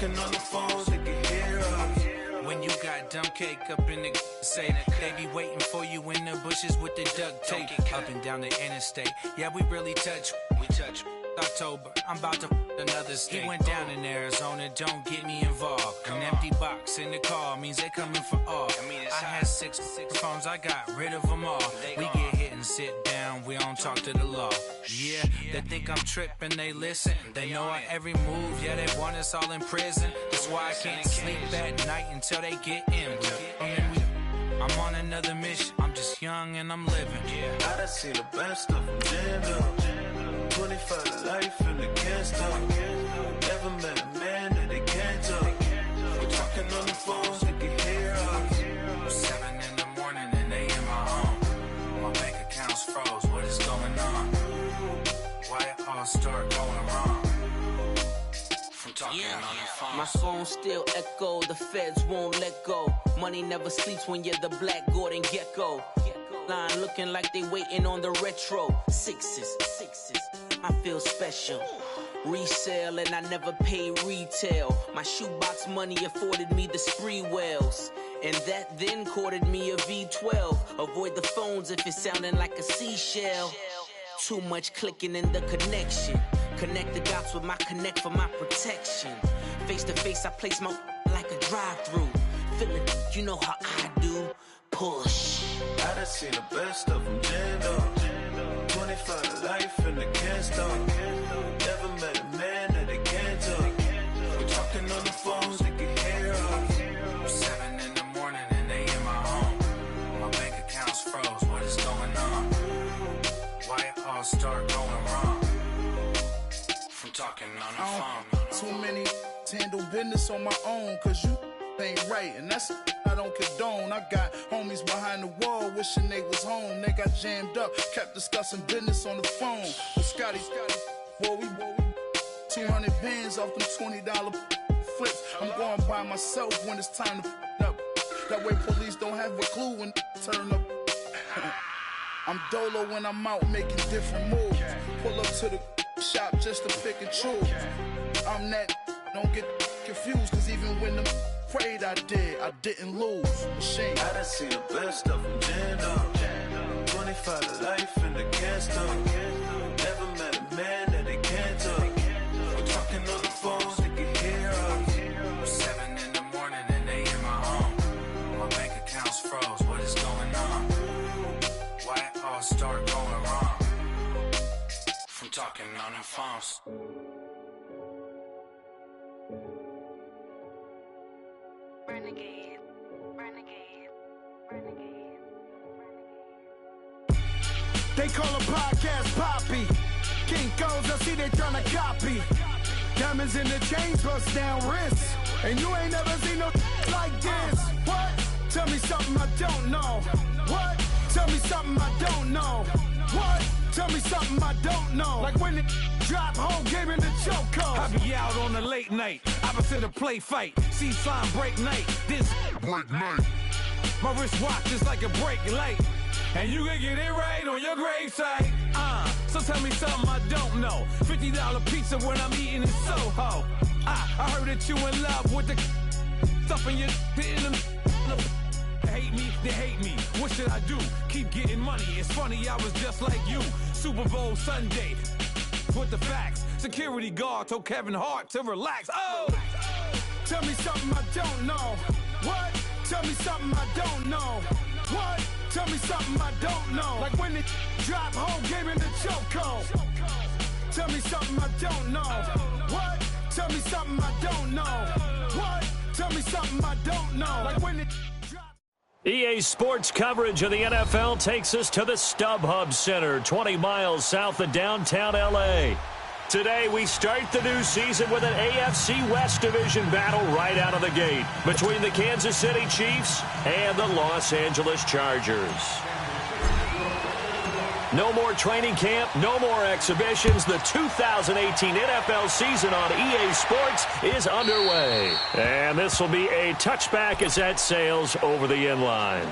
talking on the phones, they can hear us. When you got dumb cake up in the say that they be waiting for you in the bushes with the duct tape up and down the interstate. Yeah, we really touch. We touch. October, I'm about to another state. He went down in Arizona, don't get me involved. An empty box in the car means they coming for all. I had six phones, I got rid of them all. We get hit and sit down, we don't talk to the law. Yeah, they think I'm tripping, they listen. They know our every move, yeah, they want us all in prison. That's why I can't sleep at night until they get in. I'm on another mission, I'm just young and I'm living. I done seen the best of them jammed up. 25 to life and they can't stop. Never met a man that they can't talk. We're talking on the phones, they can hear us. 7 in the morning and they in my home. My bank account's froze, what is going on? Why it all start going wrong? From talking on the phone. My phone still echo, the feds won't let go. Money never sleeps when you're the black Gordon Gecko. Line looking like they waiting on the retro. Sixes, I feel special. Resale and I never pay retail. My shoebox money afforded me the spree wells. And that then courted me a V12. Avoid the phones if it's sounding like a seashell. Too much clicking in the connection. Connect the dots with my connect for my protection. Face to face I place my like a drive-through. Feeling, you know how I do. Push. I done seen the best of them jammed up. 25 to life and they can't stop. Never met a man that they can't talk. We're talking on the phones, they can hear us. 7 in the morning and they in my home. My bank account's froze, what is going on? Why it all start going wrong? From talking on the phone. Too many handle business on my own, cause you ain't right, and that's I don't condone. I got homies behind the wall wishing they was home. They got jammed up, kept discussing business on the phone. But Scotty, boy, we 200 bands off them $20 flips. I'm going by myself when it's time to up. That way police don't have a clue when turn up. I'm dolo when I'm out making different moves. Pull up to the shop just to pick and choose. I'm that, don't get confused, cause even when them prayed I didn't lose. Shame. I done seen the best of them jammed up. 25 to life and they can't stop. Never met a man that they can't talk. We're talking on the phones, they can hear us. 7 in the morning and they in my home. My bank account's froze, what is going on? Why it all start going wrong? From talking on the phones. Renegade, renegade, renegade, renegade. They call a podcast Poppy. Kinkos, I see they tryna copy. Diamonds in the chains, bust down wrists. And you ain't never seen no like this. What? Tell me something I don't know. What? Tell me something I don't know. What? Tell me something I don't know. Like when it drop, whole game in the chokehold. I be out on a late night, opposite a play fight. See sign break night, this break night. My wristwatch is like a break light. And you can get it right on your gravesite. So tell me something I don't know. $50 pizza when I'm eating in Soho. I heard that you in love with the stuff in your in them. Hate me, they hate me. What should I do? Keep getting money. It's funny, I was just like you. Super Bowl Sunday. With the facts. Security guard told Kevin Hart to relax. Oh! Tell me something I don't know. What? Tell me something I don't know. What? Tell me something I don't know. Like when it drop, whole game in the chokehold. Tell me something I don't know. What? Tell me something I don't know. What? Tell me something I don't know. Like when it drop. EA Sports coverage of the NFL takes us to the StubHub Center, 20 miles south of downtown L.A. Today, we start the new season with an AFC West Division battle right out of the gate between the Kansas City Chiefs and the Los Angeles Chargers. No more training camp, no more exhibitions. The 2018 NFL season on EA Sports is underway. And this will be a touchback as that sails over the inline.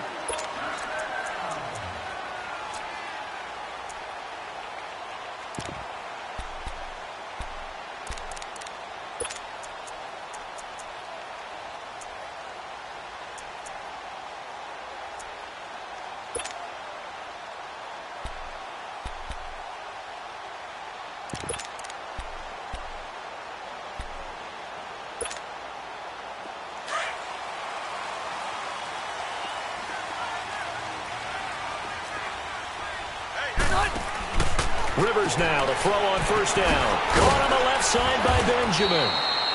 Rivers now, the throw on first down. Caught on the left side by Benjamin.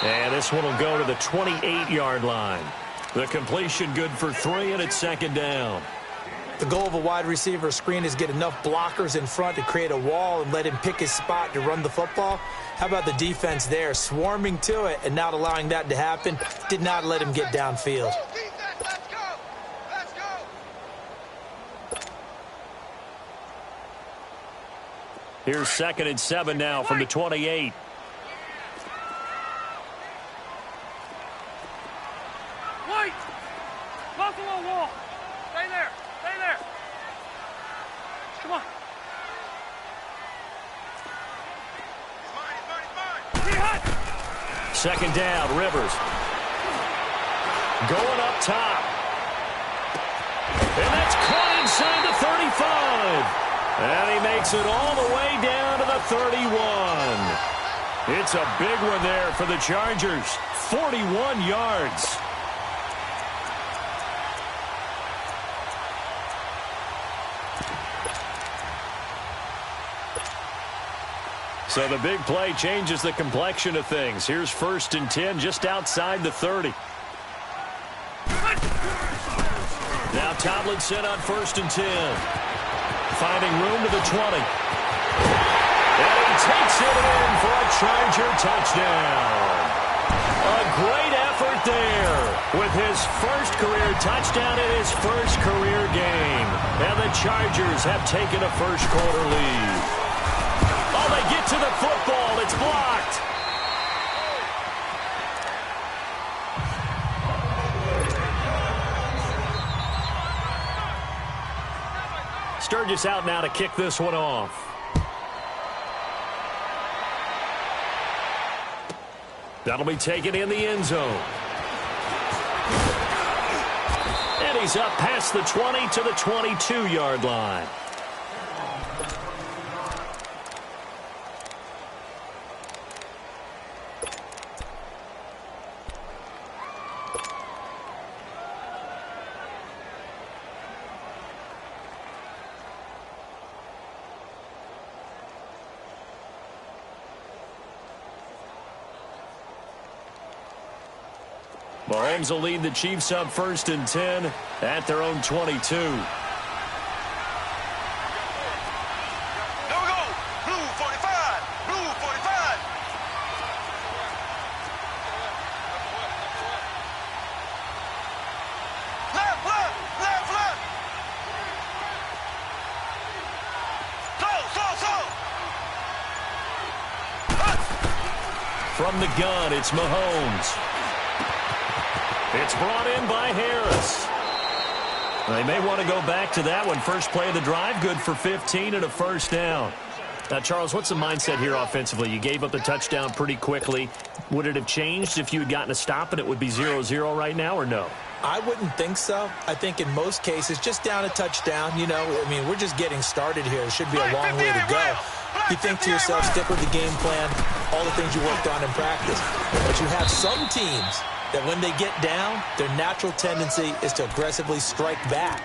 And this one will go to the 28-yard line. The completion good for 3, and it's second down. The goal of a wide receiver screen is get enough blockers in front to create a wall and let him pick his spot to run the football. How about the defense there, swarming to it and not allowing that to happen? Did not let him get downfield. Here's 2nd and 7 now from the 28. White! Buffalo wall! Stay there! Stay there! Come on! Second down, Rivers. Going up top. And that's caught inside the 35. And he makes it all the way down to the 31. It's a big one there for the Chargers. 41 yards. So the big play changes the complexion of things. Here's 1st and 10 just outside the 30. Now Tomlinson on 1st and 10. Finding room to the 20. And he takes it in for a Charger touchdown. A great effort there with his first career touchdown in his first career game. And the Chargers have taken a first-quarter lead. Oh, they get to the football. It's blocked. Sturgis out now to kick this one off. That'll be taken in the end zone. And he's up past the 20 to the 22-yard line. Mahomes will lead the Chiefs up 1st and 10 at their own 22. There we go. Blue 45. Blue 45. Left, left, left, left. So. From the gun, it's Mahomes. It's brought in by Harris. They may want to go back to that one. First play of the drive, good for 15 and a first down. Now, Charles, what's the mindset here offensively? You gave up the touchdown pretty quickly. Would it have changed if you had gotten a stop and it would be 0-0 right now, or no? I wouldn't think so. I think in most cases, just down a touchdown, you know, I mean, we're just getting started here. It should be a long way to go. You think to yourself, stick with the game plan, all the things you worked on in practice. But you have some teams that when they get down, their natural tendency is to aggressively strike back.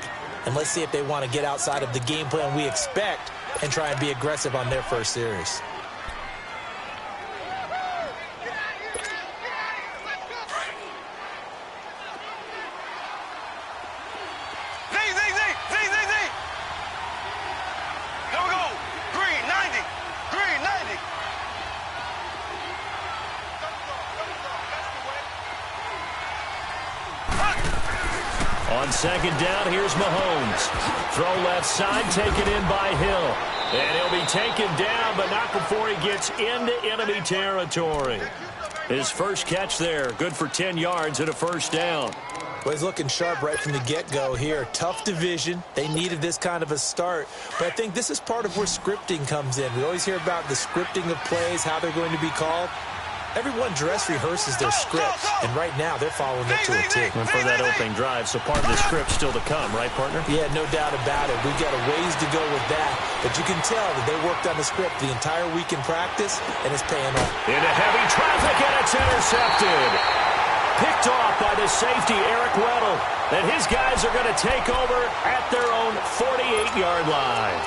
And let's see if they want to get outside of the game plan we expect and try and be aggressive on their first series. On second down, here's Mahomes. Throw left side, taken in by Hill. And he'll be taken down, but not before he gets into enemy territory. His first catch there, good for 10 yards and a first down. Well, he's looking sharp right from the get-go here. Tough division. They needed this kind of a start. But I think this is part of where scripting comes in. We always hear about the scripting of plays, how they're going to be called. Everyone dress rehearses their scripts, and right now they're following it to a T. And for that opening drive, so part of the script still to come, right, partner? Yeah, no doubt about it. We've got a ways to go with that, but you can tell that they worked on the script the entire week in practice, and it's paying off. Into heavy traffic, and it's intercepted. Picked off by the safety, Eric Weddle. And his guys are going to take over at their own 48-yard line.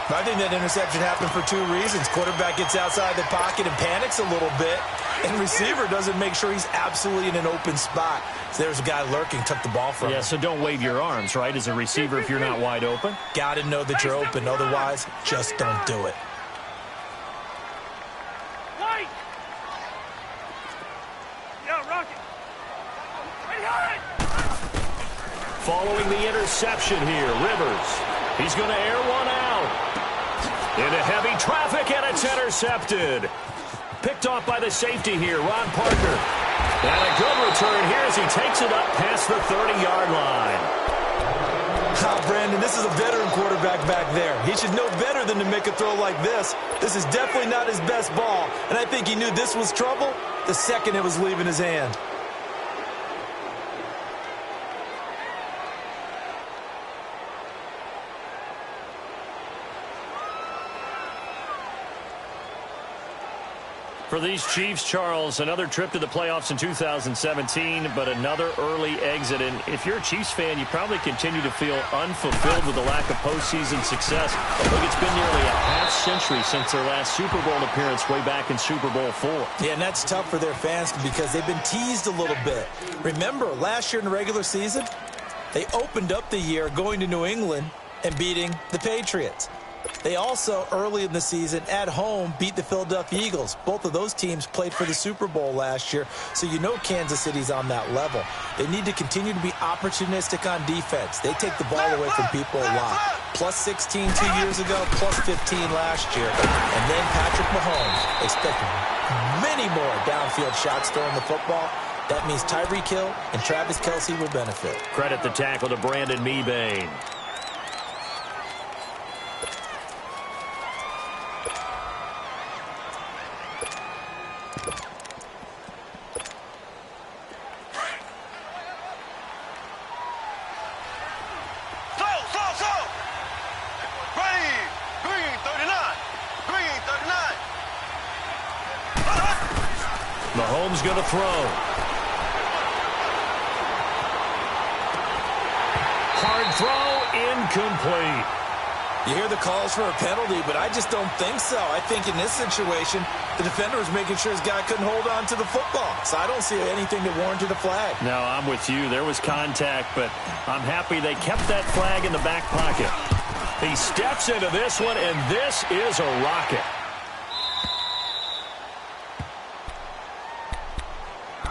I think that interception happened for two reasons. Quarterback gets outside the pocket and panics a little bit, and receiver doesn't make sure he's absolutely in an open spot. So there's a guy lurking, took the ball from him. Yeah, so don't wave your arms, right, as a receiver if you're not wide open? Got to know that you're open. Otherwise, just don't do it. White! Yeah, Rocket. Right. Following the interception here, Rivers. He's going to air one out. Into heavy traffic, and it's intercepted. Picked off by the safety here, Ron Parker. And a good return here as he takes it up past the 30-yard line. Brandon, this is a veteran quarterback back there. He should know better than to make a throw like this. This is definitely not his best ball, and I think he knew this was trouble the second it was leaving his hand. For these Chiefs, Charles, another trip to the playoffs in 2017, but another early exit. And if you're a Chiefs fan, you probably continue to feel unfulfilled with the lack of postseason success. Look, it's been nearly a half-century since their last Super Bowl appearance way back in Super Bowl IV. Yeah, and that's tough for their fans because they've been teased a little bit. Remember, last year in the regular season, they opened up the year going to New England and beating the Patriots. They also, early in the season, at home, beat the Philadelphia Eagles. Both of those teams played for the Super Bowl last year, so you know Kansas City's on that level. They need to continue to be opportunistic on defense. They take the ball away from people a lot. Plus 16 2 years ago, plus 15 last year. And then Patrick Mahomes expected many more downfield shots throwing the football. That means Tyreek Hill and Travis Kelce will benefit. Credit the tackle to Brandon Mebane. Mahomes going to throw. Hard throw, incomplete. You hear the calls for a penalty, but I just don't think so. I think in this situation, the defender was making sure his guy couldn't hold on to the football. So I don't see anything that warranted a flag. No, I'm with you. There was contact, but I'm happy they kept that flag in the back pocket. He steps into this one, and this is a rocket.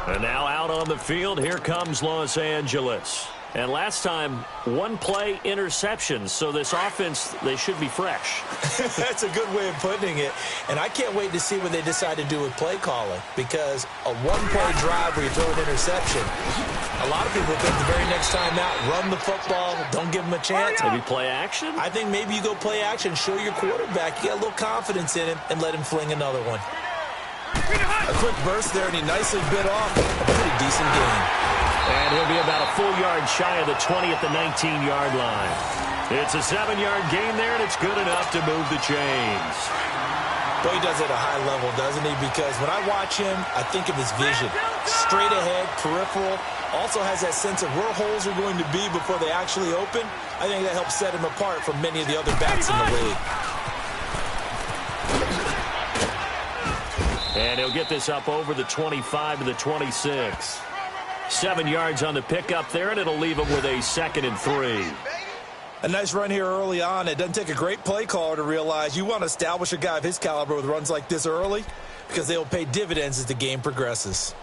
And now out on the field, here comes Los Angeles. And last time, one-play interceptions, so this offense, they should be fresh. That's a good way of putting it. And I can't wait to see what they decide to do with play calling, because a one-play drive where you throw an interception, a lot of people think the very next time out, run the football, don't give them a chance. Maybe play action? I think maybe you go play action, show your quarterback, you got a little confidence in him, and let him fling another one. A quick burst there, and he nicely bit off a pretty decent gain. And he'll be about a full yard shy of the 20 at the 19-yard line. It's a 7-yard gain there, and it's good enough to move the chains. Boy, he does it at a high level, doesn't he? Because when I watch him, I think of his vision. Straight ahead, peripheral. Also has that sense of where holes are going to be before they actually open. I think that helps set him apart from many of the other backs in the league. And he'll get this up over the 25 to the 26. 7 yards on the pickup there, and it'll leave him with a 2nd and 3. A nice run here early on. It doesn't take a great play caller to realize you want to establish a guy of his caliber with runs like this early, because they will pay dividends as the game progresses.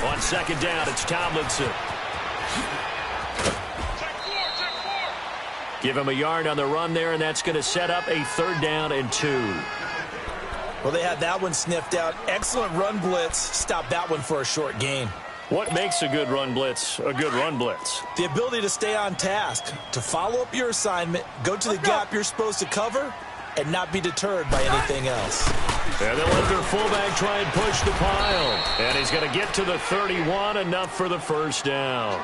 On 2nd down, it's Tomlinson. Give him a yard on the run there, and that's going to set up a 3rd down and 2. Well, they had that one sniffed out. Excellent run blitz. Stop that one for a short gain. What makes a good run blitz a good run blitz? The ability to stay on task, to follow up your assignment, go to the gap you're supposed to cover, and not be deterred by anything else. And they'll let their fullback try and push the pile. And he's going to get to the 31, enough for the 1st down.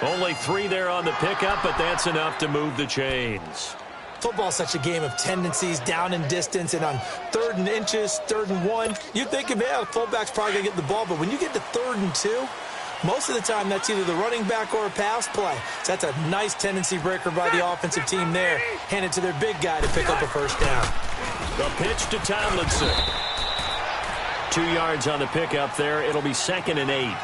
Only 3 there on the pickup, but that's enough to move the chains. Football's such a game of tendencies, down and distance, and on 3rd and inches, 3rd and 1, you think, man, fullback's probably going to get the ball, but when you get to 3rd and 2, most of the time that's either the running back or a pass play. So that's a nice tendency breaker by the offensive team there. Hand it to their big guy to pick up a first down. The pitch to Tomlinson. 2 yards on the pickup there. It'll be 2nd and 8.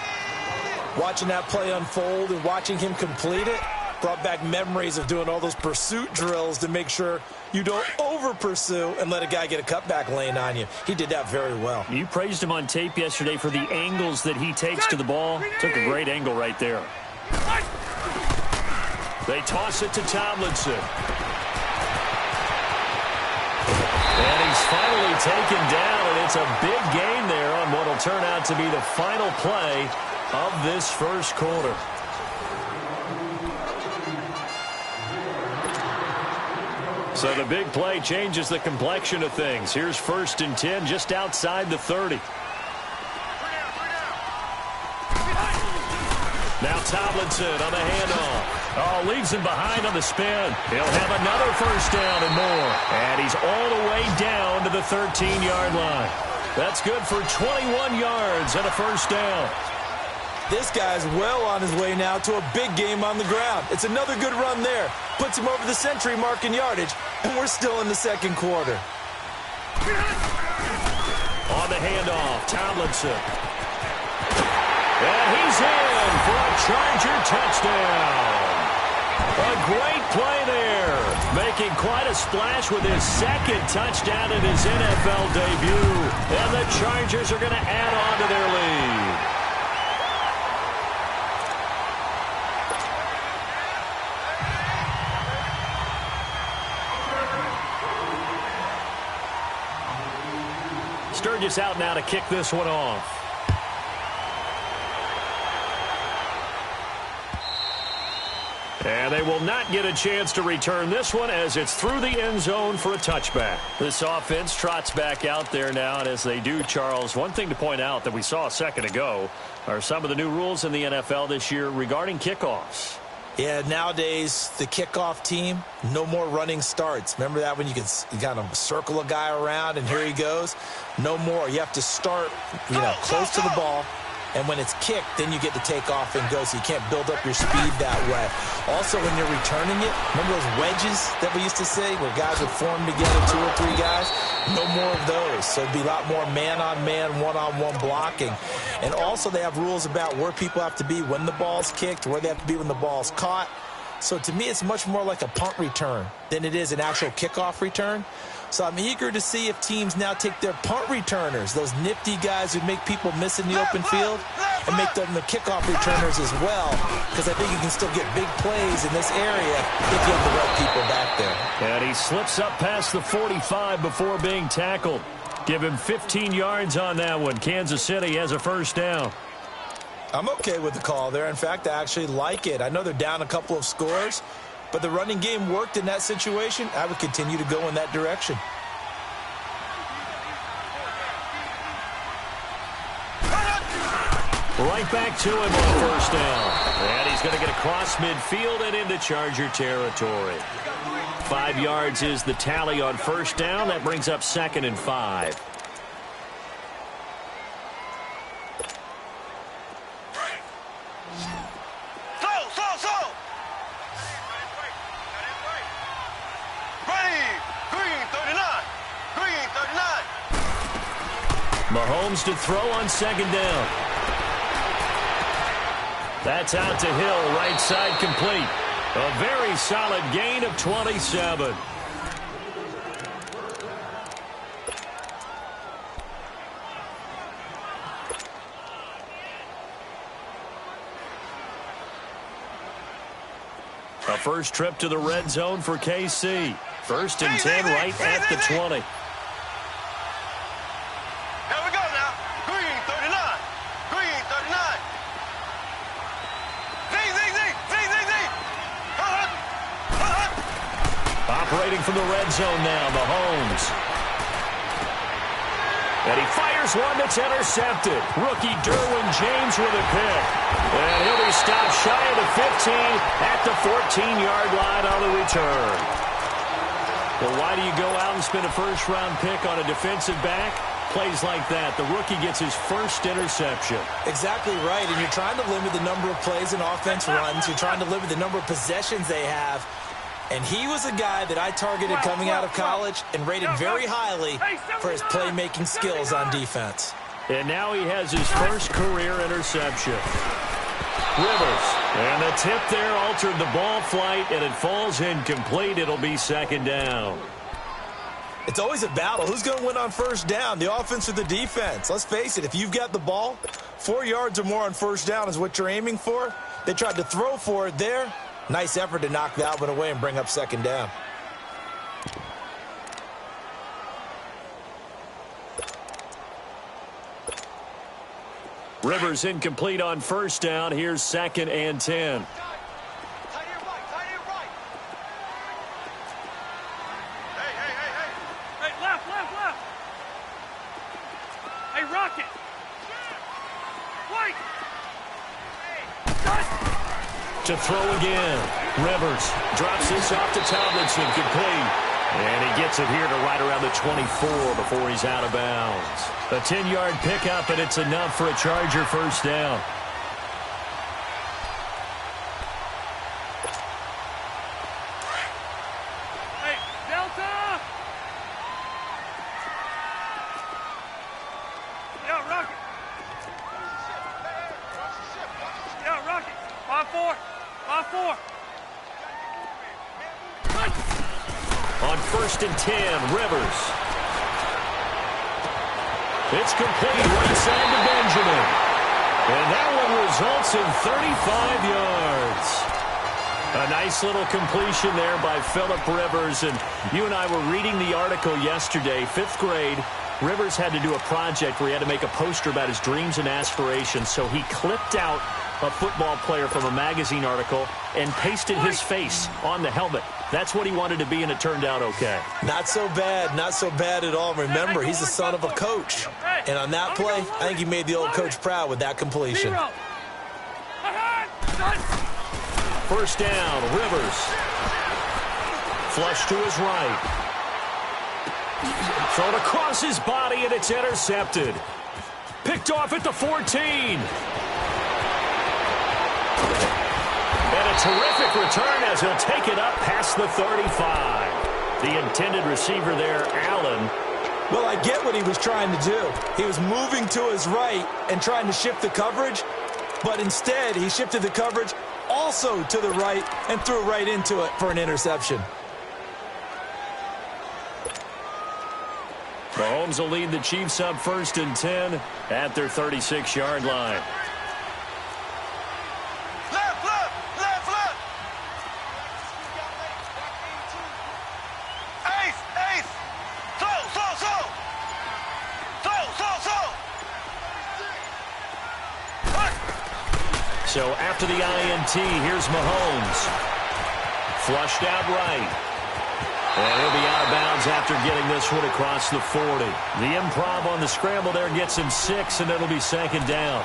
Watching that play unfold and watching him complete it brought back memories of doing all those pursuit drills to make sure you don't over-pursue and let a guy get a cutback lane on you. He did that very well. You praised him on tape yesterday for the angles that he takes to the ball. Took a great angle right there. They toss it to Tomlinson. And he's finally taken down, and it's a big gain there on what will turn out to be the final play of this first quarter. So the big play changes the complexion of things. Here's 1st and 10 just outside the 30. Now Tomlinson on the handoff. Oh, leaves him behind on the spin. He'll have another first down and more. And he's all the way down to the 13-yard line. That's good for 21 yards and a first down. This guy's well on his way now to a big game on the ground. It's another good run there. Puts him over the century mark in yardage, and we're still in the second quarter. On the handoff, Tomlinson. And he's in for a Charger touchdown. A great play there. Making quite a splash with his 2nd touchdown in his NFL debut. And the Chargers are going to add on to their lead. Sturgis out now to kick this one off. And they will not get a chance to return this one as it's through the end zone for a touchback. This offense trots back out there now, and as they do, Charles, one thing to point out that we saw a second ago are some of the new rules in the NFL this year regarding kickoffs. Yeah, nowadays, the kickoff team, no more running starts. Remember that when you kind of circle a guy around and here he goes? No more. You have to start, close to the ball. And when it's kicked, then you get to take off and go, so you can't build up your speed that way. Also, when you're returning it, remember those wedges that we used to say where guys would form together, 2 or 3 guys? No more of those. So it'd be a lot more man-on-man, one-on-one blocking. And also, they have rules about where people have to be when the ball's kicked, where they have to be when the ball's caught. So to me, it's much more like a punt return than it is an actual kickoff return. So I'm eager to see if teams now take their punt returners, those nifty guys who make people miss in the open field, and make them the kickoff returners as well, because I think you can still get big plays in this area if you have the right people back there. And he slips up past the 45 before being tackled. Give him 15 yards on that one. Kansas City has a first down. I'm okay with the call there. In fact, I actually like it. I know they're down a couple of scores, but the running game worked in that situation. I would continue to go in that direction. Right back to him on first down. And he's going to get across midfield and into Charger territory. 5 yards is the tally on first down. That brings up 2nd and 5. Mahomes to throw on 2nd down. That's out to Hill, right side complete. A very solid gain of 27. A first trip to the red zone for KC. 1st and 10 right at the 20. Operating from the red zone now, Mahomes. And he fires one that's intercepted. Rookie Derwin James with a pick. And he'll be stopped shy of the 15 at the 14-yard line on the return. Well, why do you go out and spend a first-round pick on a defensive back? Plays like that. The rookie gets his first interception. Exactly right, and you're trying to limit the number of plays and offense runs. You're trying to limit the number of possessions they have. And he was a guy that I targeted coming out of college and rated very highly for his playmaking skills on defense. And now he has his first career interception. Rivers, and the tip there altered the ball flight, and it falls incomplete. It'll be second down. It's always a battle. Who's going to win on first down, the offense or the defense? Let's face it, if you've got the ball, 4 yards or more on first down is what you're aiming for. They tried to throw for it there. Nice effort to knock that one away and bring up second down. Rivers incomplete on first down. Here's 2nd and 10. To throw again. Rivers drops this off to Tomlinson, complete. And he gets it here to right around the 24 before he's out of bounds. A 10-yard pickup, and it's enough for a Charger first down. Hey, Delta! Yeah, Rocket. Yeah, Rocket. 5-4. 5-4. On 1st and 10, Rivers. It's complete right side to Benjamin. And that one results in 35 yards. A nice little completion there by Phillip Rivers. And you and I were reading the article yesterday, 5th grade. Rivers had to do a project where he had to make a poster about his dreams and aspirations. So he clipped out a football player from a magazine article and pasted his face on the helmet. That's what he wanted to be, and it turned out okay. Not so bad. Not so bad at all. Remember, he's the son of a coach. And on that play, I think he made the old coach proud with that completion. First down, Rivers. Flush to his right. Thrown across his body, and it's intercepted. Picked off at the 14. And a terrific return as he'll take it up past the 35. The intended receiver there, Allen. Well, I get what he was trying to do. He was moving to his right and trying to shift the coverage, but instead he shifted the coverage also to the right and threw right into it for an interception. Mahomes will lead the Chiefs up 1st and 10 at their 36-yard line. So after the INT, here's Mahomes. Flushed out right. And he'll be out of bounds after getting this one across the 40. The improv on the scramble there gets him 6, and it'll be 2nd down.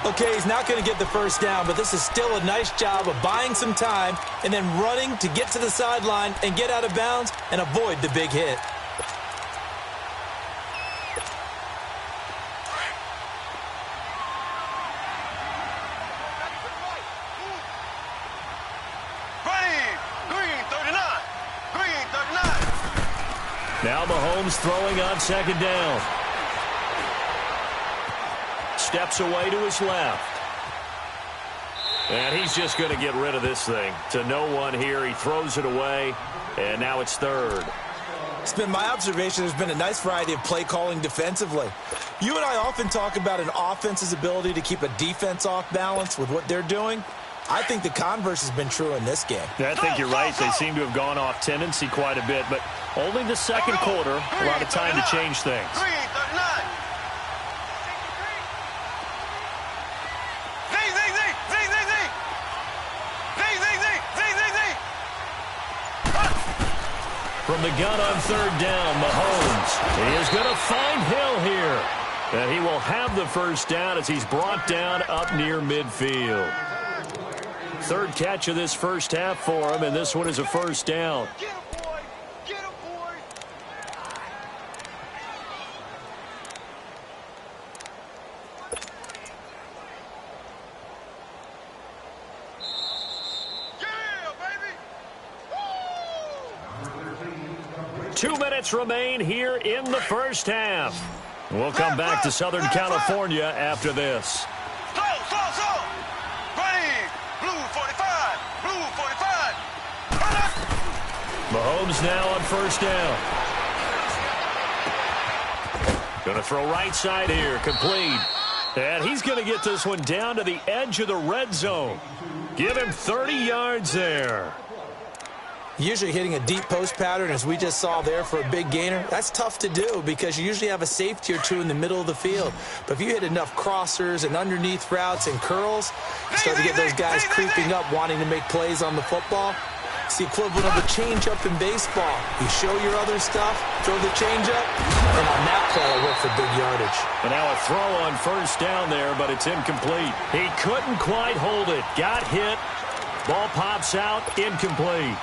Okay, he's not going to get the first down, but this is still a nice job of buying some time and then running to get to the sideline and get out of bounds and avoid the big hit. Now Mahomes throwing on 2nd down. Steps away to his left. And he's just going to get rid of this thing. To no one here. He throws it away. And now it's 3rd. It's been my observation there's been a nice variety of play calling defensively. You and I often talk about an offense's ability to keep a defense off balance with what they're doing. I think the converse has been true in this game. I think you're right. They seem to have gone off tendency quite a bit, but only the second quarter, a lot of time to change things. From the gun on 3rd down, Mahomes is going to find Hill here. And he will have the first down as he's brought down up near midfield. 3rd catch of this first half for him, and this one is a first down. 2 minutes remain here in the first half. We'll come back to Southern California after this. Slow. Ready. Blue 45. Blue 45. Mahomes now on first down. Going to throw right side here. Complete. And he's going to get this one down to the edge of the red zone. Give him 30 yards there. Usually hitting a deep post pattern, as we just saw there, for a big gainer, that's tough to do because you usually have a safety or two in the middle of the field. But if you hit enough crossers and underneath routes and curls, you start to get those guys creeping up, wanting to make plays on the football. It's the equivalent of a change-up in baseball. You show your other stuff, throw the change-up, and on that play, I work for big yardage. And now a throw on first down there, but it's incomplete. He couldn't quite hold it. Got hit. Ball pops out. Incomplete.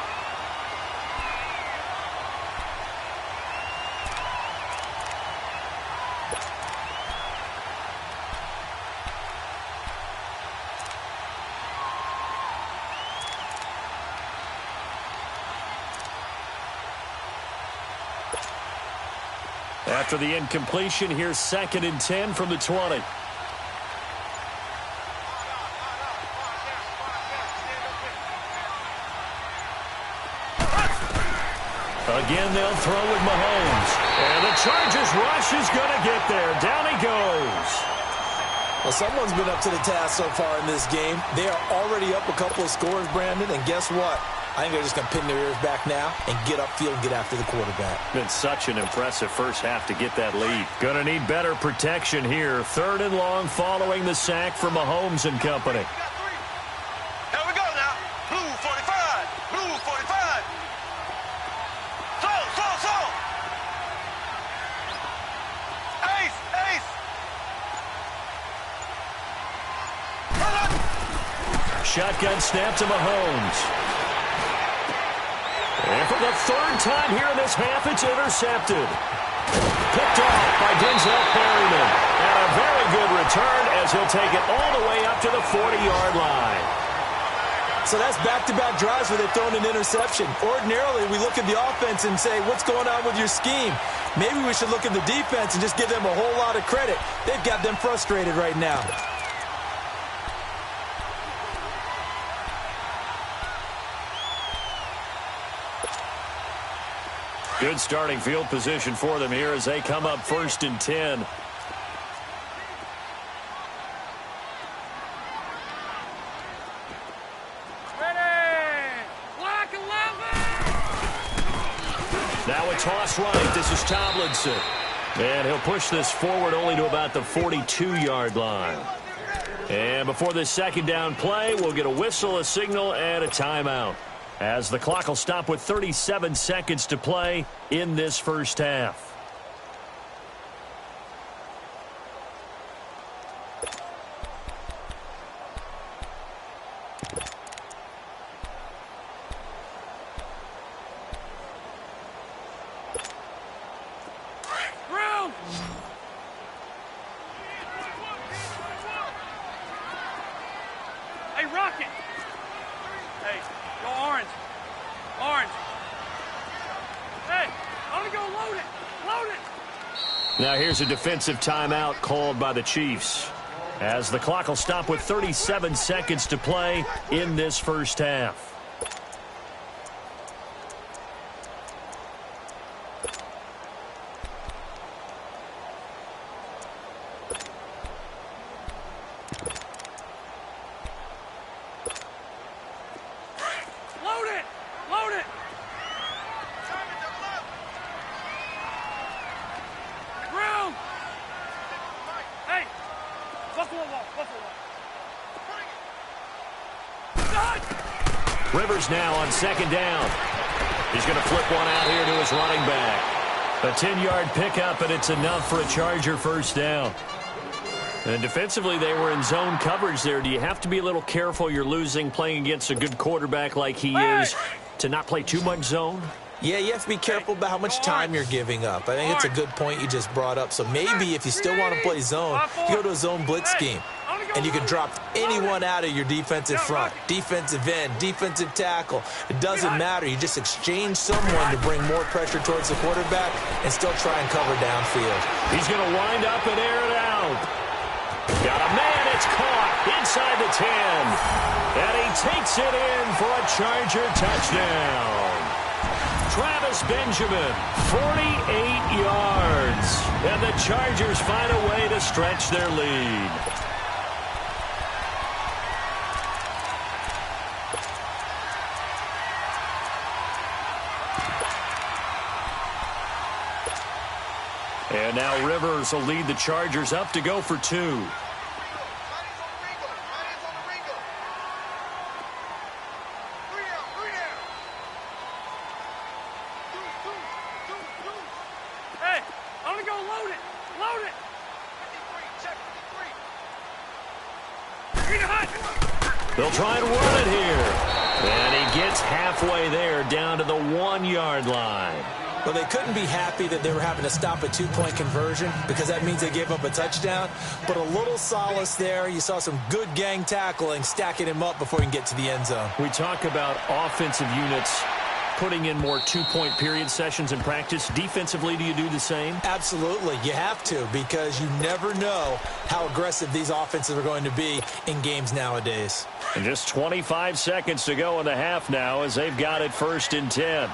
After the incompletion, here's 2nd and 10 from the 20. Again, they'll throw with Mahomes. And the Chargers rush is going to get there. Down he goes. Well, someone's been up to the task so far in this game. They are already up a couple of scores, Brandon, and guess what? I think they're just going to pin their ears back now and get upfield and get after the quarterback. Been such an impressive first half to get that lead. Going to need better protection here. 3rd and long following the sack from Mahomes and company. Here we go now. Blue 45. Blue 45. Slow. Ace. Shotgun snap to Mahomes. And for the 3rd time here in this half, it's intercepted. Picked off by Denzel Perryman. And a very good return as he'll take it all the way up to the 40-yard line. So that's back-to-back drives where they've thrown an interception. Ordinarily, we look at the offense and say, what's going on with your scheme? Maybe we should look at the defense and just give them a whole lot of credit. They've got them frustrated right now. Good starting field position for them here as they come up 1st and 10. Ready. Black 11. Now a toss right. This is Tomlinson. And he'll push this forward only to about the 42-yard line. And before this 2nd down play, we'll get a whistle, a signal, and a timeout, as the clock will stop with 37 seconds to play in this first half. Round. Hey, Rocket. Hey, go orange. Orange. Hey, I'm going to go load it. Load it. Now here's a defensive timeout called by the Chiefs, as the clock will stop with 37 seconds to play in this first half. Load it. Load it. Round. Hey, Buffalo wall. Rivers now on 2nd down. He's going to flip one out here to his running back. A 10-yard pickup, and it's enough for a Charger first down. And defensively, they were in zone coverage there. Do you have to be a little careful? You're losing playing against a good quarterback like he is to not play too much zone? Yeah, you have to be careful about how much time you're giving up. I think it's a good point you just brought up. So maybe if you still want to play zone, you go to a zone blitz scheme. and you can drop anyone out of your defensive front, defensive end, defensive tackle. It doesn't matter. You just exchange someone to bring more pressure towards the quarterback and still try and cover downfield. He's going to wind up and air it out. Got a man. It's caught inside the 10. And he takes it in for a Charger touchdown. Travis Benjamin, 48 yards. And the Chargers find a way to stretch their lead. And now Rivers will lead the Chargers up to go for 2. They'll try and run it here. And he gets halfway there down to the 1-yard line. Well, they couldn't be happy that they were having to stop a 2-point conversion because that means they gave up a touchdown. But a little solace there. You saw some good gang tackling, stacking him up before you can get to the end zone. We talk about offensive units putting in more 2-point period sessions in practice. Defensively, do you do the same? Absolutely. You have to because you never know how aggressive these offenses are going to be in games nowadays. And just 25 seconds to go in the half now as they've got it 1st and 10.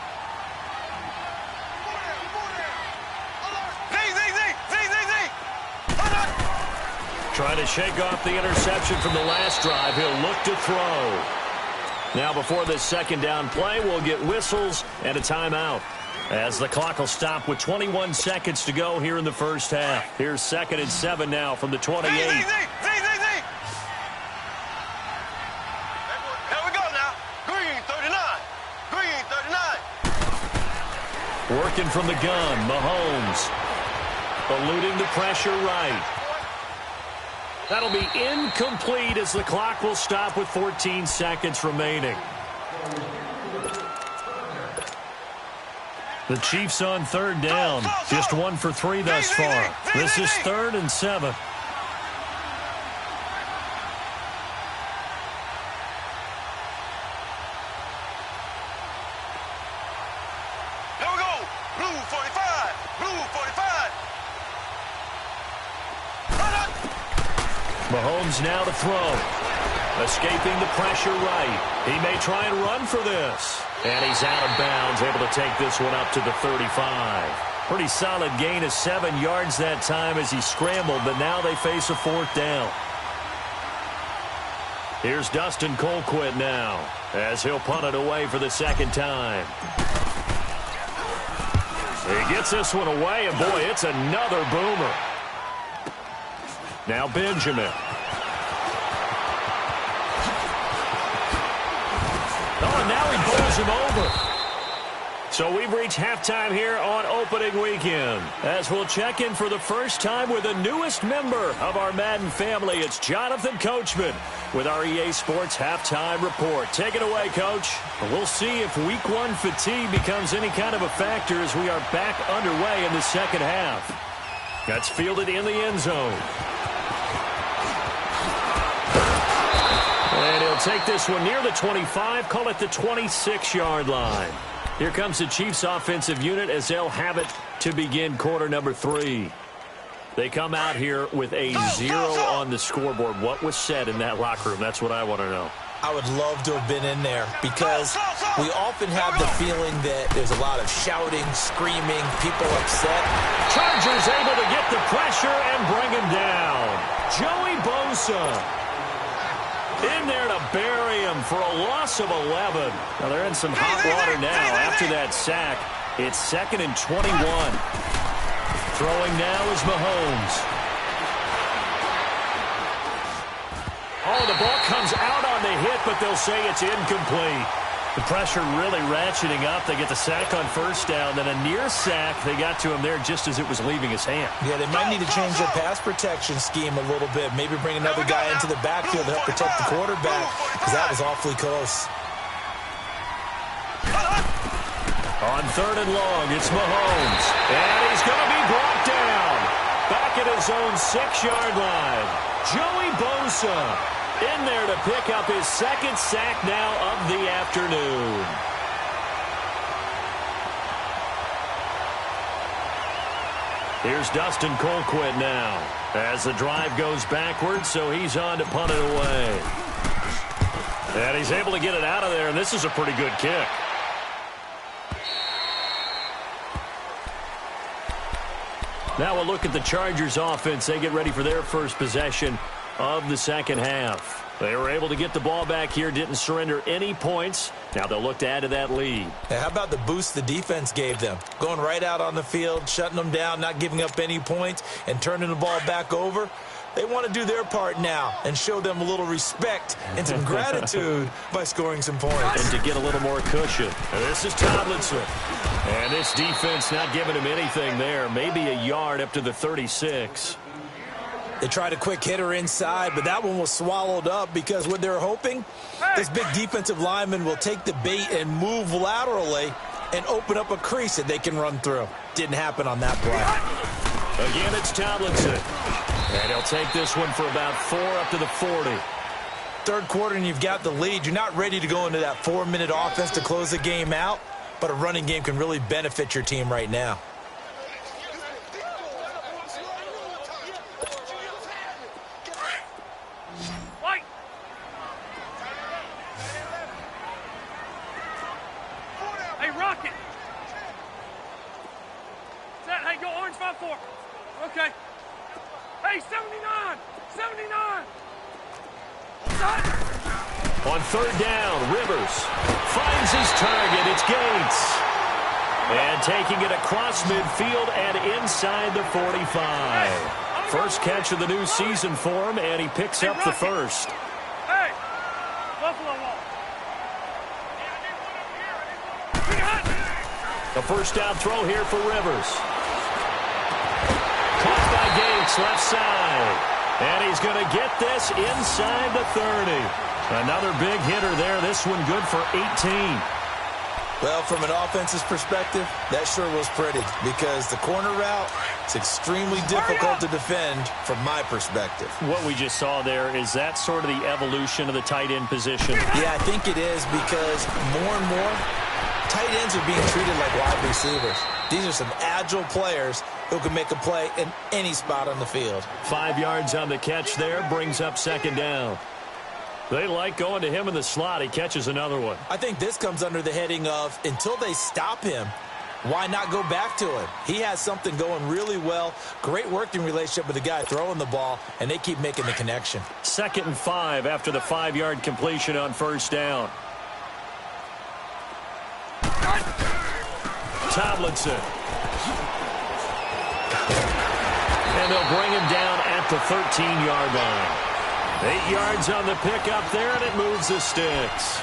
Trying to shake off the interception from the last drive. He'll look to throw. Now before this second down play, we'll get whistles and a timeout as the clock will stop with 21 seconds to go here in the first half. Here's 2nd and 7 now from the 28. Here we go now. Green 39. Green 39. Working from the gun, Mahomes. Eluding the pressure right. That'll be incomplete as the clock will stop with 14 seconds remaining. The Chiefs on 3rd down. Just 1 for 3 thus far. This is 3rd and 7. Here we go. Blue 45. Blue 45. Mahomes now to throw. Escaping the pressure right. He may try and run for this. And he's out of bounds, able to take this one up to the 35. Pretty solid gain of 7 yards that time as he scrambled, but now they face a 4th down. Here's Dustin Colquitt now as he'll punt it away for the 2nd time. He gets this one away, and boy, it's another boomer. Now Benjamin. Oh, and now he bowls him over. So we've reached halftime here on opening weekend. As we'll check in for the first time with the newest member of our Madden family. It's Jonathan Coachman with our EA Sports Halftime Report. Take it away, Coach. We'll see if Week 1 fatigue becomes any kind of a factor as we are back underway in the second half. That's fielded in the end zone. And he'll take this one near the 25, call it the 26-yard line. Here comes the Chiefs offensive unit as they'll have it to begin quarter number 3. They come out here with a 0 on the scoreboard. What was said in that locker room? That's what I want to know. I would love to have been in there because we often have the feeling that there's a lot of shouting, screaming, people upset. Chargers able to get the pressure and bring him down. Joey Bosa in there to bury him for a loss of 11. Now they're in some hot water now after that sack. It's 2nd and 21. Throwing now is Mahomes. Oh, the ball comes out on the hit, but they'll say it's incomplete. The pressure really ratcheting up. They get the sack on 1st down, then a near sack. They got to him there just as it was leaving his hand. Yeah, they might need to change their pass protection scheme a little bit. Maybe bring another guy into the backfield to help protect the quarterback because that was awfully close. On 3rd and long, it's Mahomes. And he's going to be brought down. back at his own 6-yard line. Joey Bosa in there to pick up his second sack now of the afternoon. Here's Dustin Colquitt now as the drive goes backwards, so he's on to punt it away. And he's able to get it out of there, and this is a pretty good kick. Now we'll look at the Chargers offense. They get ready for their first possession of the second half. They were able to get the ball back here, didn't surrender any points. Now they'll look to add to that lead. Hey, how about the boost the defense gave them? Going right out on the field, shutting them down, not giving up any points, and turning the ball back over. They want to do their part now and show them a little respect and some gratitude by scoring some points. And to get a little more cushion. And this is Tomlinson. And this defense not giving him anything there. Maybe a yard up to the 36. They tried a quick hitter inside, but that one was swallowed up because what they're hoping, this big defensive lineman will take the bait and move laterally and open up a crease that they can run through. Didn't happen on that play. Again, it's Tomlinson. And he'll take this one for about 4 up to the 40. Third quarter and you've got the lead. You're not ready to go into that 4-minute offense to close the game out, but a running game can really benefit your team right now. Hey, Rocket. Hey, go Orange 5-4. Okay. Hey, 79! 79! On third down, Rivers finds his target. It's Gates. And taking it across midfield and inside the 45. First catch of the new season for him, and he picks up the first. Hey! Buffalo Wall. The first down throw here for Rivers. Caught by Gates, left side. And he's going to get this inside the 30. Another big hitter there. This one good for 18. Well, from an offense's perspective, that sure was pretty because the corner route is extremely difficult to defend from my perspective. What we just saw there, is that sort of the evolution of the tight end position? Yeah, I think it is because more and more tight ends are being treated like wide receivers. These are some agile players who can make a play in any spot on the field. 5 yards on the catch there, brings up second down. They like going to him in the slot. He catches another one. I think this comes under the heading of until they stop him, why not go back to him? He has something going really well. Great working relationship with the guy throwing the ball, and they keep making the connection. 2nd and 5 after the 5-yard completion on first down. Tomlinson. And they'll bring him down at the 13-yard line. 8 yards on the pickup there, and it moves the sticks.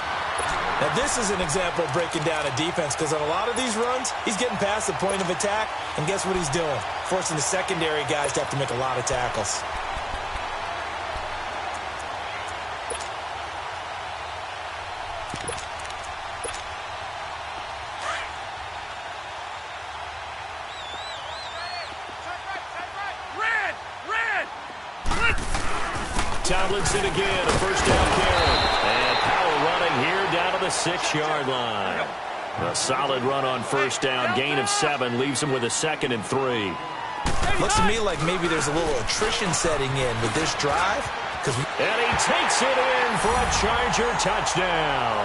Now, this is an example of breaking down a defense because on a lot of these runs, he's getting past the point of attack, and guess what he's doing? Forcing the secondary guys to have to make a lot of tackles. Tomlinson again, a first down carry. And power running here down to the 6-yard line. A solid run on first down. Gain of 7 leaves him with a 2nd and 3. Looks to me like maybe there's a little attrition setting in with this drive. And he takes it in for a Charger touchdown.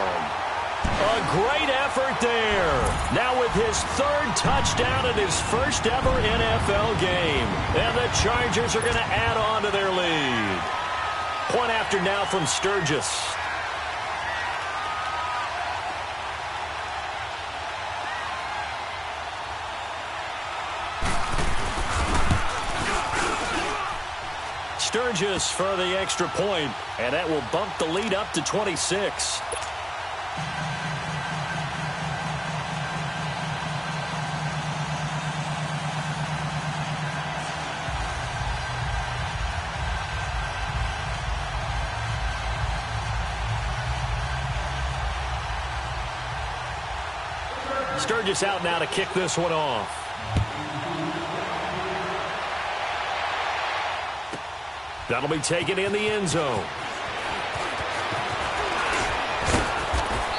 A great effort there. Now with his 3rd touchdown in his first ever NFL game. And the Chargers are going to add on to their lead. Point after now from Sturgis. Sturgis for the extra point, and that will bump the lead up to 26. Sturgis out now to kick this one off. That'll be taken in the end zone.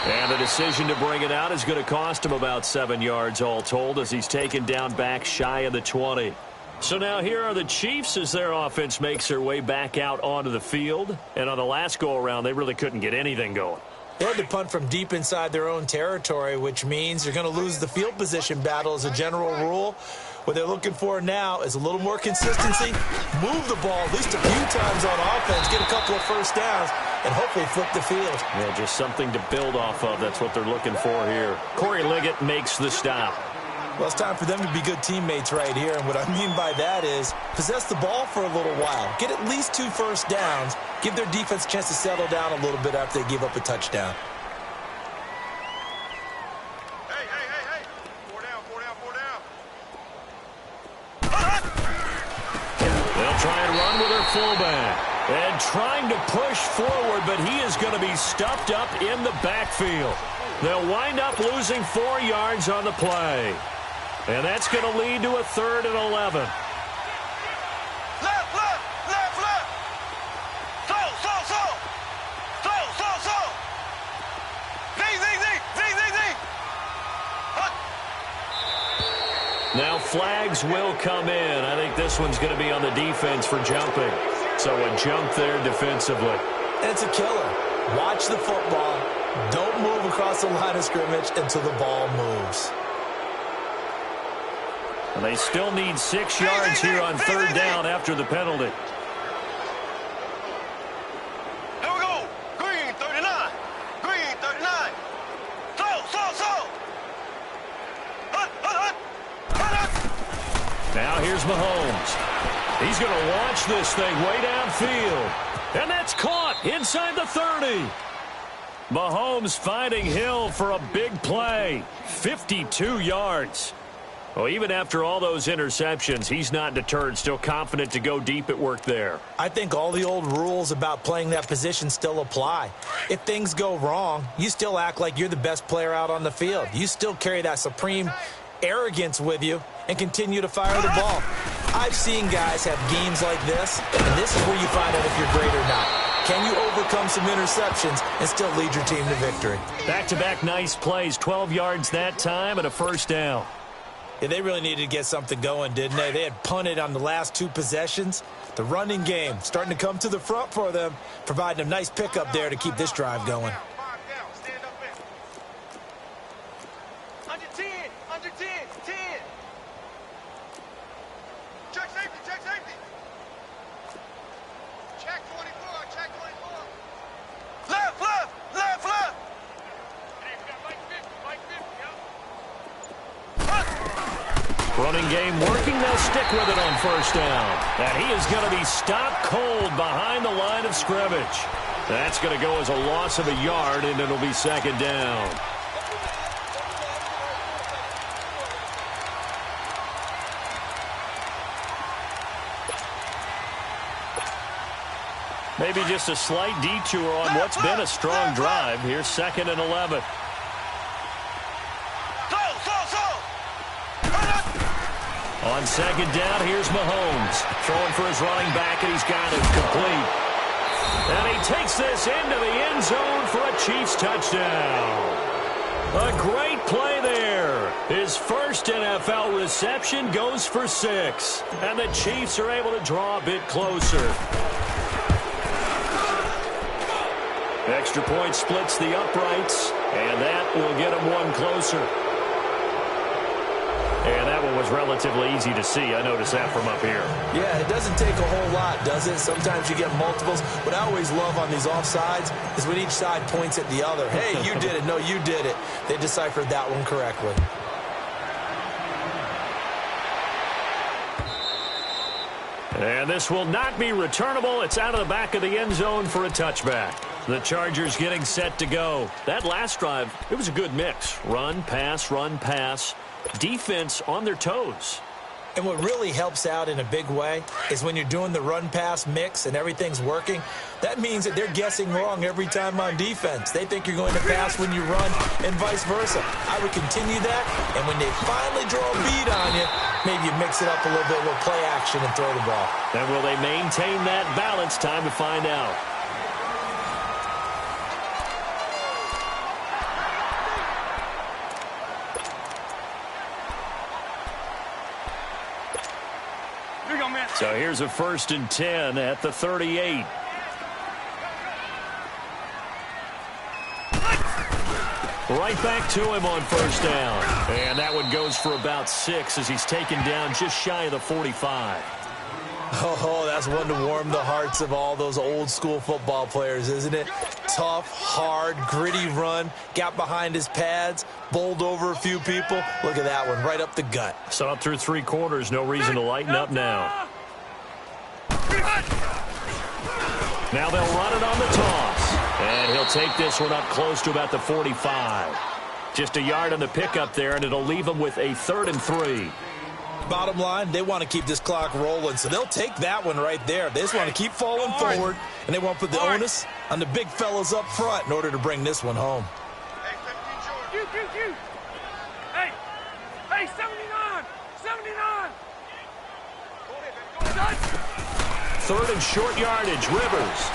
And the decision to bring it out is going to cost him about 7 yards all told as he's taken down back shy of the 20. So now here are the Chiefs as their offense makes their way back out onto the field. And on the last go-around, they really couldn't get anything going. They had to punt from deep inside their own territory, which means you're going to lose the field position battle as a general rule. What they're looking for now is a little more consistency, move the ball at least a few times on offense, get a couple of first downs, and hopefully flip the field. Yeah, just something to build off of. That's what they're looking for here. Corey Liggett makes the stop. Well, it's time for them to be good teammates right here, and what I mean by that is possess the ball for a little while, get at least 2 first downs, give their defense a chance to settle down a little bit after they give up a touchdown. Hey, hey, hey, hey. 4 down, 4 down, 4 down. They'll try and run with their fullback. And trying to push forward, but he is going to be stuffed up in the backfield. They'll wind up losing 4 yards on the play. And that's going to lead to a 3rd and 11. Left, left, left, left. Slow, slow, slow. Slow, slow, slow. Z, Z, Z, Z, Z, Z. Now flags will come in. I think this one's going to be on the defense for jumping. So a jump there defensively. And it's a killer. Watch the football. Don't move across the line of scrimmage until the ball moves. And they still need 6 yards here on 3rd down after the penalty. Here we go. Green 39. Green 39. Slow, slow, slow. Hut, hut, hut. Hut, hut. Now here's Mahomes. He's going to launch this thing way downfield. And that's caught inside the 30. Mahomes finding Hill for a big play. 52 yards. Well, even after all those interceptions, he's not deterred, still confident to go deep at work there. I think all the old rules about playing that position still apply. If things go wrong, you still act like you're the best player out on the field. You still carry that supreme arrogance with you and continue to fire the ball. I've seen guys have games like this, and this is where you find out if you're great or not. Can you overcome some interceptions and still lead your team to victory? Back-to-back nice plays, 12 yards that time and a 1st down. Yeah, they really needed to get something going, didn't they? They had punted on the last 2 possessions. The running game starting to come to the front for them, providing a nice pickup there to keep this drive going. Under 10, under 10, 10. Check safety, check safety. Check 24, check 24. Left, left, left, left. Hey, we got Mike 50, yep. Running game working. They'll stick with it on 1st down. And he is going to be stopped cold behind the line of scrimmage. That's going to go as a loss of a yard, and it'll be 2nd down. Maybe just a slight detour on what's been a strong drive. Here's 2nd and 11. On 2nd down, here's Mahomes. Throwing for his running back, and he's got it complete. And he takes this into the end zone for a Chiefs touchdown. A great play there. His first NFL reception goes for 6. And the Chiefs are able to draw a bit closer. Extra point splits the uprights, and that will get him 1 closer. And that one was relatively easy to see. I noticed that from up here. Yeah, it doesn't take a whole lot, does it? Sometimes you get multiples. What I always love on these offsides is when each side points at the other. Hey, you did it. No, you did it. They deciphered that one correctly. And this will not be returnable. It's out of the back of the end zone for a touchback. The Chargers getting set to go. That last drive, it was a good mix. Run, pass, defense on their toes. And what really helps out in a big way is when you're doing the run-pass mix and everything's working, that means that they're guessing wrong every time on defense. They think you're going to pass when you run and vice versa. I would continue that, and when they finally draw a beat on you, maybe you mix it up a little bit with play action and throw the ball. And will they maintain that balance? Time to find out. So here's a 1st and 10 at the 38. Right back to him on 1st down. And that one goes for about 6 as he's taken down just shy of the 45. Oh, that's one to warm the hearts of all those old school football players, isn't it? Tough, hard, gritty run, got behind his pads, bowled over a few people. Look at that one, right up the gut. So up through 3 quarters, no reason to lighten up now. Now they'll run it on the toss. And he'll take this one up close to about the 45. Just a yard on the pickup there, and it'll leave him with a 3rd and 3. Bottom line, they want to keep this clock rolling, so they'll take that one right there. They just want to keep falling forward, and they want to put the onus on the big fellas up front in order to bring this one home. Hey, 79! 79! 3rd and short yardage, Rivers.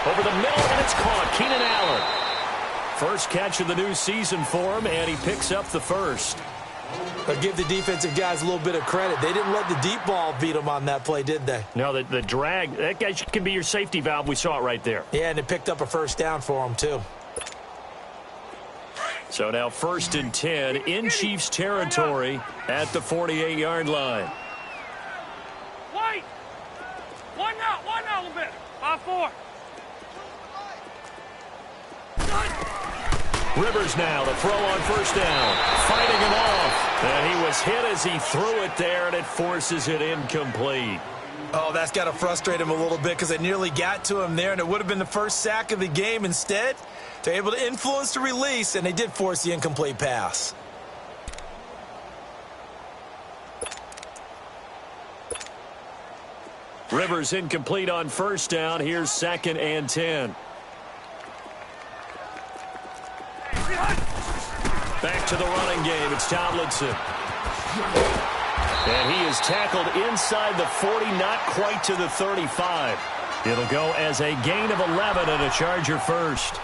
Over the middle, and it's caught. Keenan Allen. First catch of the new season for him, and he picks up the 1st. But give the defensive guys a little bit of credit. They didn't let the deep ball beat them on that play, did they? No, the drag, that guy can be your safety valve. We saw it right there. Yeah, and it picked up a 1st down for them, too. So now 1st and 10 in Chiefs territory at the 48-yard line. Wait! One out a little bit. 5-4. Rivers now to throw on 1st down. Fighting him off. And he was hit as he threw it there, and it forces it incomplete. Oh, that's got to frustrate him a little bit because it nearly got to him there, and it would have been the first sack of the game. Instead, they're able to influence the release, and they did force the incomplete pass. Rivers incomplete on 1st down. Here's 2nd and 10. Back to the running game. It's Tomlinson. And he is tackled inside the 40, not quite to the 35. It'll go as a gain of 11 and a Charger 1st.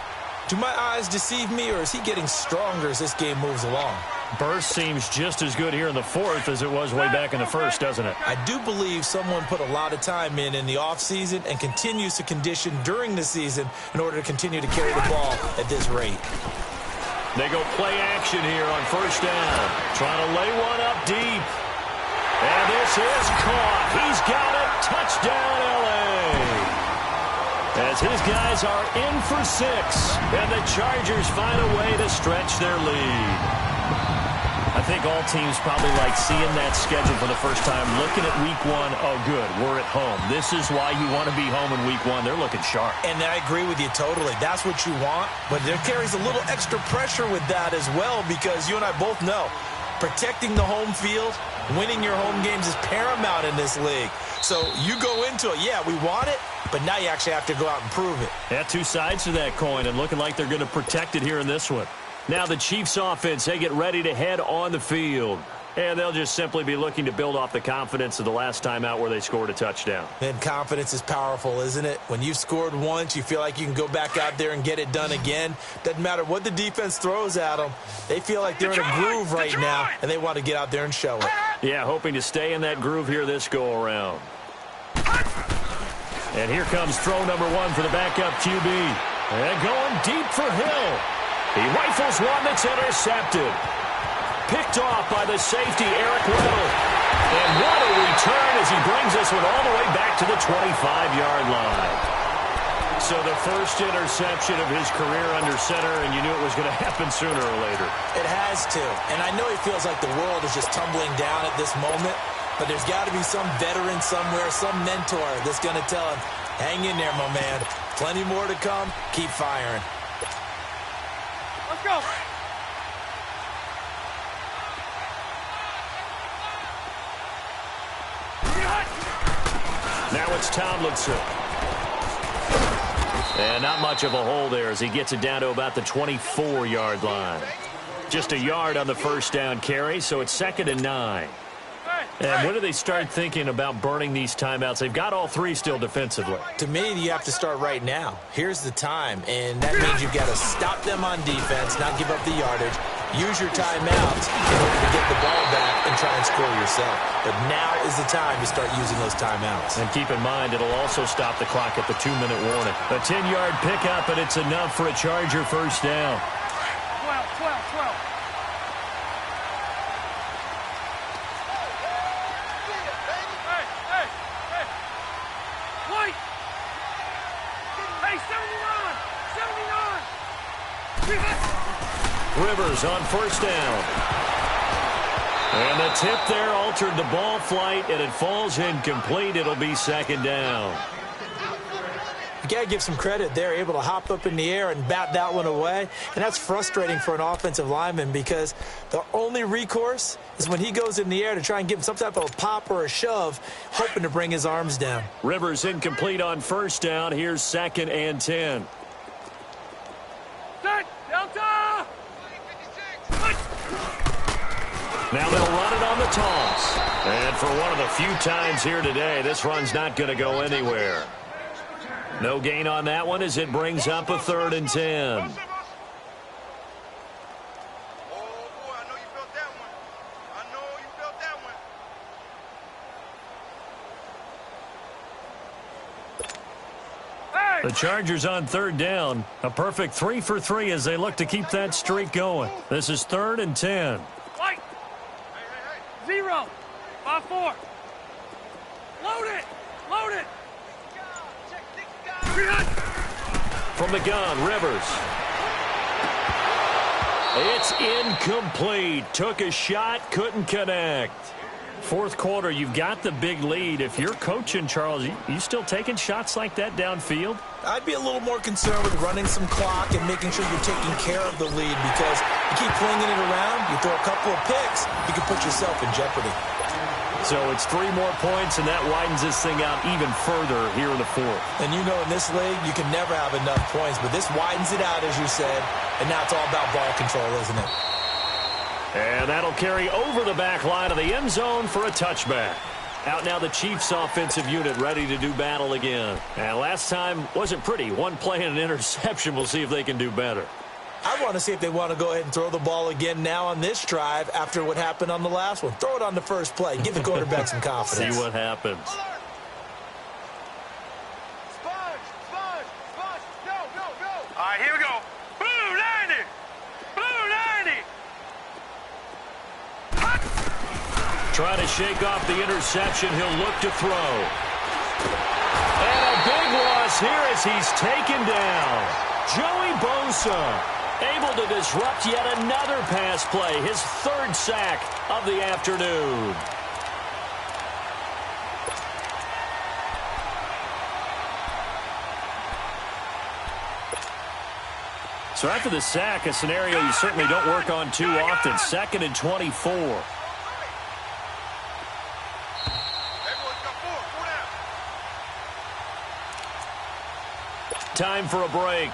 Do my eyes deceive me, or is he getting stronger as this game moves along? Burst seems just as good here in the 4th as it was way back in the 1st, doesn't it? I do believe someone put a lot of time in the offseason and continues to condition during the season in order to continue to carry the ball at this rate. They go play action here on 1st down. Trying to lay one up deep. And this is caught. He's got it. Touchdown, L.A. As his guys are in for 6. And the Chargers find a way to stretch their lead. I think all teams probably like seeing that schedule for the first time, looking at week 1. Oh, good, we're at home. This is why you want to be home in week 1. They're looking sharp. And I agree with you totally. That's what you want. But there carries a little extra pressure with that as well, because you and I both know protecting the home field, winning your home games is paramount in this league. So you go into it, yeah, we want it, but now you actually have to go out and prove it. Yeah, 2 sides to that coin, and looking like they're going to protect it here in this one. Now the Chiefs offense, they get ready to head on the field. And they'll just simply be looking to build off the confidence of the last time out where they scored a touchdown. And confidence is powerful, isn't it? When you've scored once, you feel like you can go back out there and get it done again. Doesn't matter what the defense throws at them. They feel like they're in a groove right now, and they want to get out there and show it. Yeah, hoping to stay in that groove here this go-around. And here comes throw number 1 for the backup QB. And going deep for Hill. He rifles one that's intercepted. Picked off by the safety, Eric Weddle. And what a return as he brings this one all the way back to the 25-yard line. So the first interception of his career under center, and you knew it was going to happen sooner or later. It has to. And I know he feels like the world is just tumbling down at this moment, but there's got to be some veteran somewhere, some mentor that's going to tell him, hang in there, my man. Plenty more to come. Keep firing. Let's go. It's Tomlinson. And not much of a hole there as he gets it down to about the 24-yard line. Just a yard on the first down carry, so it's 2nd and 9. And when do they start thinking about burning these timeouts? They've got all three still defensively. To me, you have to start right now. Here's the time, and that means you've got to stop them on defense, not give up the yardage, use your timeouts in order to get the ball back and try and score yourself. But now is the time to start using those timeouts. And keep in mind, it'll also stop the clock at the 2-minute warning. A 10-yard pickup, and it's enough for a Charger first down. 12. Rivers on first down. And the tip there altered the ball flight, and it falls incomplete. It'll be 2nd down. You got to give some credit. They're able to hop up in the air and bat that one away. And that's frustrating for an offensive lineman because the only recourse is when he goes in the air to try and give him some type of a pop or a shove, hoping to bring his arms down. Rivers incomplete on first down. Here's 2nd and 10. Delta! Now they'll run it on the toss. And for one of the few times here today, this run's not going to go anywhere. No gain on that one as it brings up a 3rd and 10. The Chargers on 3rd down. A perfect 3 for 3 as they look to keep that streak going. This is 3rd and 10. White. 0. 5-4. Load it. From the gun, Rivers. It's incomplete. Took a shot, couldn't connect. Fourth quarter, you've got the big lead. If you're coaching, Charles, you still taking shots like that downfield? I'd be a little more concerned with running some clock and making sure you're taking care of the lead because you keep flinging it around, you throw a couple of picks, you can put yourself in jeopardy. So it's 3 more points, and that widens this thing out even further here in the fourth. And you know in this league, you can never have enough points, but this widens it out, as you said, and now it's all about ball control, isn't it? And that'll carry over the back line of the end zone for a touchback. Out now the Chiefs offensive unit ready to do battle again. And last time wasn't pretty. One play and an interception. We'll see if they can do better. I want to see if they want to go ahead and throw the ball again now on this drive after what happened on the last one. Throw it on the first play. Give the quarterback some confidence. See what happens. All right, here we go. Blue 90. Blue 90. Trying to shake off the interception. He'll look to throw. And a big loss here as he's taken down. Joey Bosa able to disrupt yet another pass play. His 3rd sack of the afternoon. So after the sack, a scenario you certainly don't work on too often. 2nd and 24. Time for a break.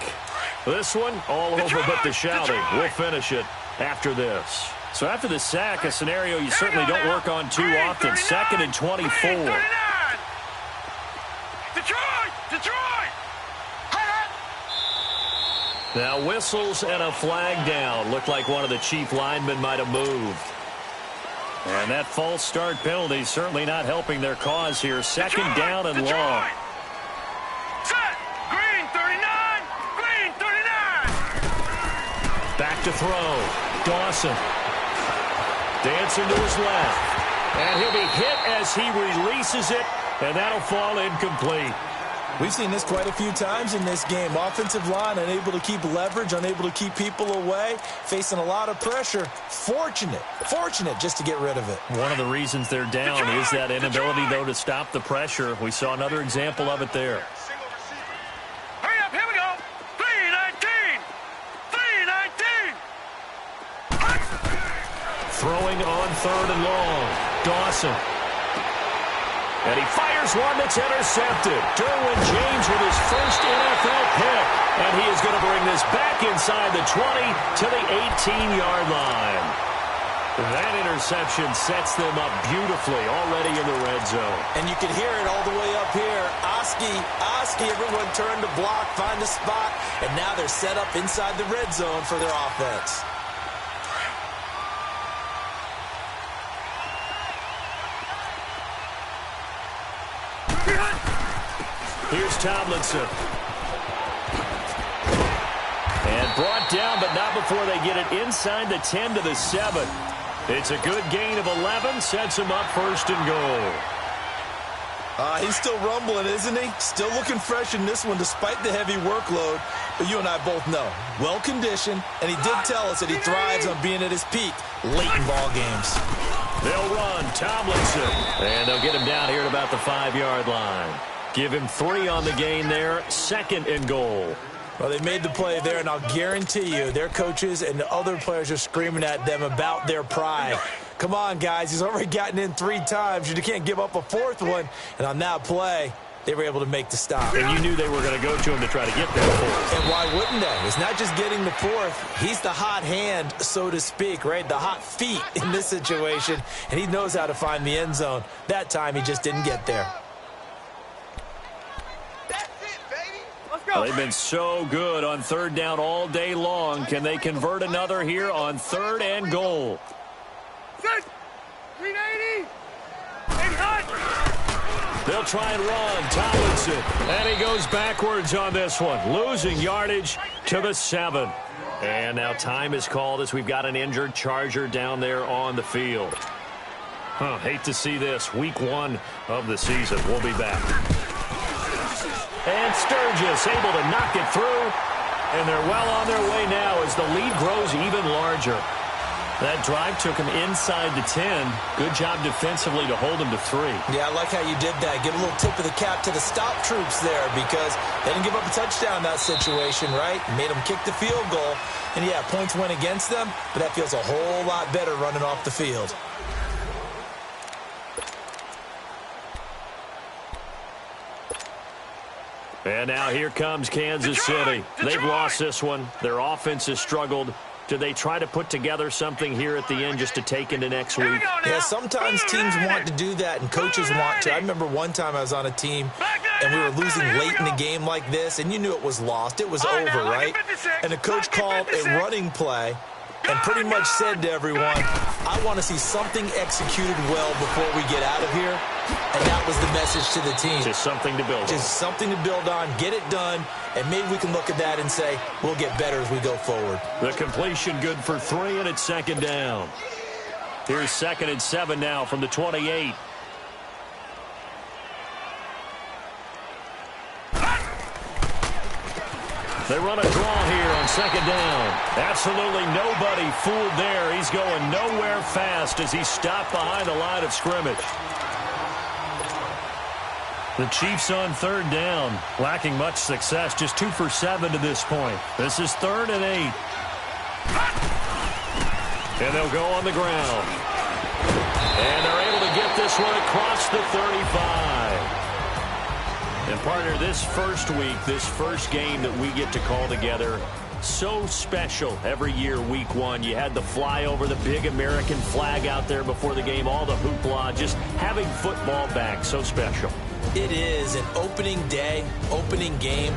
This one, all over but the shouting. We'll finish it after this. So after the sack, a scenario you certainly don't work on too often. 2nd and 24. Detroit! Now whistles and a flag down. Looked like one of the Chief linemen might have moved. And that false start penalty certainly not helping their cause here. 2nd down and long. Back to throw. Dawson. Dancing to his left. And he'll be hit as he releases it, and that'll fall incomplete. We've seen this quite a few times in this game. Offensive line unable to keep leverage, unable to keep people away, facing a lot of pressure. Fortunate just to get rid of it. One of the reasons they're down is that inability, though, to stop the pressure. We saw another example of it there. Hurry up, here we go. 3-19. Throwing on 3rd and long. Dawson. And he fires one that's intercepted. Derwin James with his first NFL pick. And he is going to bring this back inside the 20 to the 18-yard line. That interception sets them up beautifully already in the red zone. And you can hear it all the way up here. Oski, everyone turned to block, find a spot, and now they're set up inside the red zone for their offense. Here's Tomlinson. And brought down, but not before they get it inside the 10 to the 7. It's a good gain of 11, sets him up first and goal. He's still rumbling, isn't he? Still looking fresh in this one despite the heavy workload. But you and I both know, well-conditioned, and he did tell us that he thrives on being at his peak late in ball games. They'll run Tomlinson, and they'll get him down here at about the 5-yard line. Give him 3 on the gain there, second and goal. Well, they made the play there, and I'll guarantee you their coaches and the other players are screaming at them about their pride. Come on, guys. He's already gotten in 3 times. You can't give up a 4th one. And on that play, they were able to make the stop. And you knew they were going to go to him to try to get that 4th. And why wouldn't they? It's not just getting the 4th. He's the hot hand, so to speak, right? The hot feet in this situation. And he knows how to find the end zone. That time, he just didn't get there. Well, they've been so good on 3rd down all day long. Can they convert another here on 3rd and goal? 380. 800. They'll try and run. Tomlinson. And he goes backwards on this one. Losing yardage to the 7. And now time is called as we've got an injured Charger down there on the field. Hate to see this. Week 1 of the season. We'll be back. And Sturgis able to knock it through. And they're well on their way now as the lead grows even larger. That drive took him inside the 10. Good job defensively to hold him to 3. Yeah, I like how you did that. Give a little tip of the cap to the stop troops there because they didn't give up a touchdown in that situation, right? Made them kick the field goal. And, yeah, points went against them, but that feels a whole lot better running off the field. And now here comes Kansas City. They've lost this one. Their offense has struggled. Do they try to put together something here at the end just to take into next week? Yeah, sometimes teams want to do that and coaches want to. I remember one time I was on a team and we were losing late in the game like this, and you knew it was lost. It was over, right? And the coach called a running play and pretty much said to everyone, I want to see something executed well before we get out of here. And that was the message to the team. Just something to build on. Just something to build on, get it done, and maybe we can look at that and say, we'll get better as we go forward. The completion good for 3, and it's 2nd down. Here's 2nd and 7 now from the 28. They run a draw here on 2nd down. Absolutely nobody fooled there. He's going nowhere fast as he stopped behind the line of scrimmage. The Chiefs on 3rd down, lacking much success, just 2 for 7 to this point. This is 3rd and 8. And they'll go on the ground. And they're able to get this one across the 35. And partner, this first week, this first game that we get to call together, so special every year, week 1. You had the flyover, the big American flag out there before the game, all the hoopla, just having football back, so special. It is an opening day, opening game.